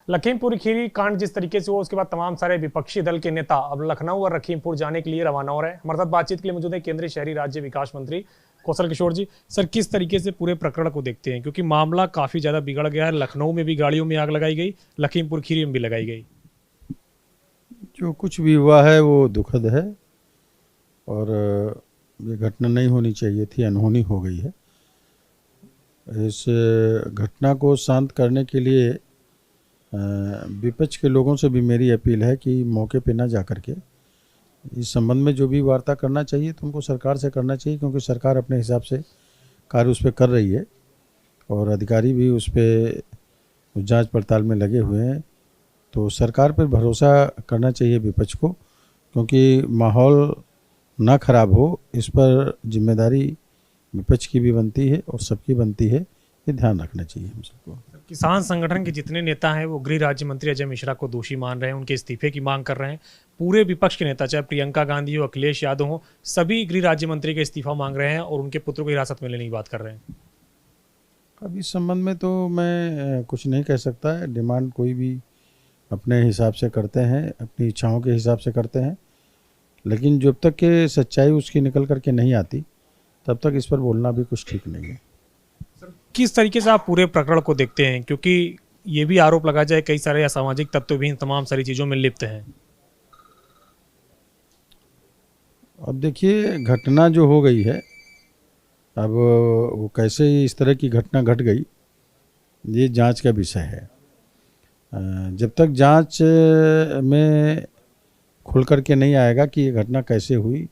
लखीमपुर खीरी कांड जिस तरीके से हुआ उसके बाद तमाम सारे विपक्षी दल के नेता अब लखनऊ और लखीमपुर जाने के लिए रवाना हो रहे हैं। हमारे साथ बातचीत के लिए मौजूद है केंद्रीय शहरी राज्य विकास मंत्री कौशल किशोर जी। सर, किस तरीके से पूरे प्रकरण को देखते हैं, क्योंकि मामला काफी ज्यादा बिगड़ गया है। लखनऊ में भी गाड़ियों में आग लगाई गई, लखीमपुर खीरी में भी लगाई गई। जो कुछ भी हुआ है वो दुखद है और ये घटना नहीं होनी चाहिए थी, अनहोनी हो गई है। इस घटना को शांत करने के लिए विपक्ष के लोगों से भी मेरी अपील है कि मौके पे ना जा कर के इस संबंध में जो भी वार्ता करना चाहिए तो उनको सरकार से करना चाहिए, क्योंकि सरकार अपने हिसाब से कार्य उस पर कर रही है और अधिकारी भी उस पर जांच पड़ताल में लगे हुए हैं। तो सरकार पर भरोसा करना चाहिए विपक्ष को, क्योंकि माहौल ना खराब हो इस पर जिम्मेदारी विपक्ष की भी बनती है और सबकी बनती है। ये ध्यान रखना चाहिए हम सबको। किसान संगठन के जितने नेता हैं वो गृह राज्य मंत्री अजय मिश्रा को दोषी मान रहे हैं, उनके इस्तीफे की मांग कर रहे हैं। पूरे विपक्ष के नेता, चाहे प्रियंका गांधी हो, अखिलेश यादव हो, सभी गृह राज्य मंत्री का इस्तीफा मांग रहे हैं और उनके पुत्र को हिरासत में लेने की बात कर रहे हैं। अब इस संबंध में तो मैं कुछ नहीं कह सकता है। डिमांड कोई भी अपने हिसाब से करते हैं, अपनी इच्छाओं के हिसाब से करते हैं, लेकिन जब तक कि सच्चाई उसकी निकल करके नहीं आती तब तक इस पर बोलना भी कुछ ठीक नहीं है। किस तरीके से आप पूरे प्रकरण को देखते हैं, क्योंकि ये भी आरोप लगा जाए कई सारे असामाजिक तत्व भी इन तमाम सारी चीजों में लिप्त हैं। अब देखिए, घटना जो हो गई है, अब वो कैसे इस तरह की घटना घट गई ये जांच का विषय है। जब तक जांच में खुल करके नहीं आएगा कि ये घटना कैसे हुई,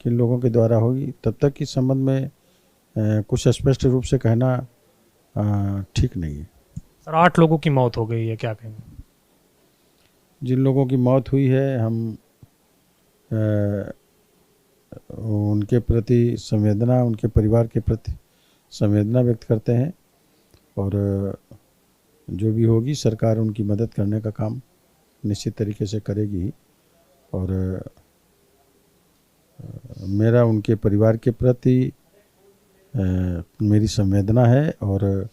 किन लोगों के द्वारा हुई, तब तक इस संबंध में कुछ स्पष्ट रूप से कहना ठीक नहीं है। सर, 8 लोगों की मौत हो गई है, क्या कहेंगे? जिन लोगों की मौत हुई है हम उनके प्रति संवेदना, उनके परिवार के प्रति संवेदना व्यक्त करते हैं और जो भी होगी सरकार उनकी मदद करने का काम निश्चित तरीके से करेगी। और मेरा उनके परिवार के प्रति मेरी संवेदना है और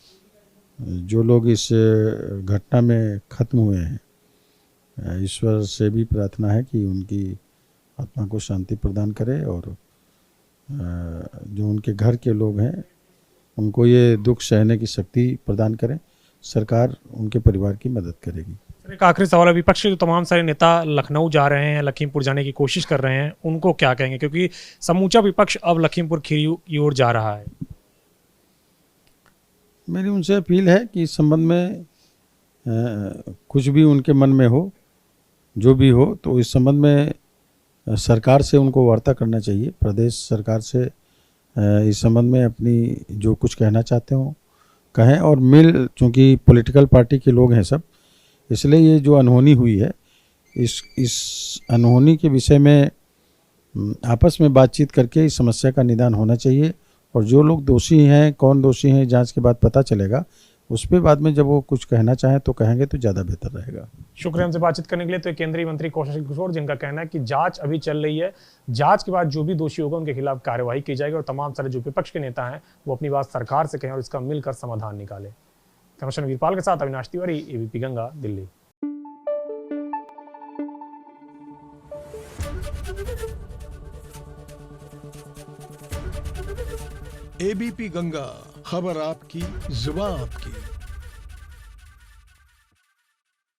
जो लोग इस घटना में ख़त्म हुए हैं, ईश्वर से भी प्रार्थना है कि उनकी आत्मा को शांति प्रदान करे और जो उनके घर के लोग हैं उनको ये दुख सहने की शक्ति प्रदान करें। सरकार उनके परिवार की मदद करेगी। एक आखिरी सवाल है, विपक्ष के जो तमाम सारे नेता लखनऊ जा रहे हैं, लखीमपुर जाने की कोशिश कर रहे हैं, उनको क्या कहेंगे, क्योंकि समूचा विपक्ष अब लखीमपुर खीरी की ओर जा रहा है? मेरी उनसे अपील है कि इस संबंध में कुछ भी उनके मन में हो, जो भी हो, तो इस संबंध में सरकार से उनको वार्ता करना चाहिए। प्रदेश सरकार से इस संबंध में अपनी जो कुछ कहना चाहते हो कहें और चूँकि पॉलिटिकल पार्टी के लोग हैं सब, इसलिए ये जो अनहोनी हुई है इस अनहोनी के विषय में आपस में बातचीत करके इस समस्या का निदान होना चाहिए और जो लोग दोषी हैं, कौन दोषी हैं, जांच के बाद पता चलेगा। उस पर बाद में जब वो कुछ कहना चाहें तो कहेंगे तो ज़्यादा बेहतर रहेगा। शुक्रिया हमसे बातचीत करने के लिए। तो केंद्रीय मंत्री कौशल किशोर, जिनका कहना है कि जांच अभी चल रही है, जांच के बाद जो भी दोषी होगा उनके खिलाफ कार्यवाही की जाएगी और तमाम सारे जो विपक्ष के नेता हैं वो अपनी बात सरकार से कहें और इसका मिलकर समाधान निकालें। कमिश्नर वीरपाल के साथ अविनाश तिवारी, एबीपी गंगा, दिल्ली। एबीपी गंगा, खबर आपकी, जुबान आपकी।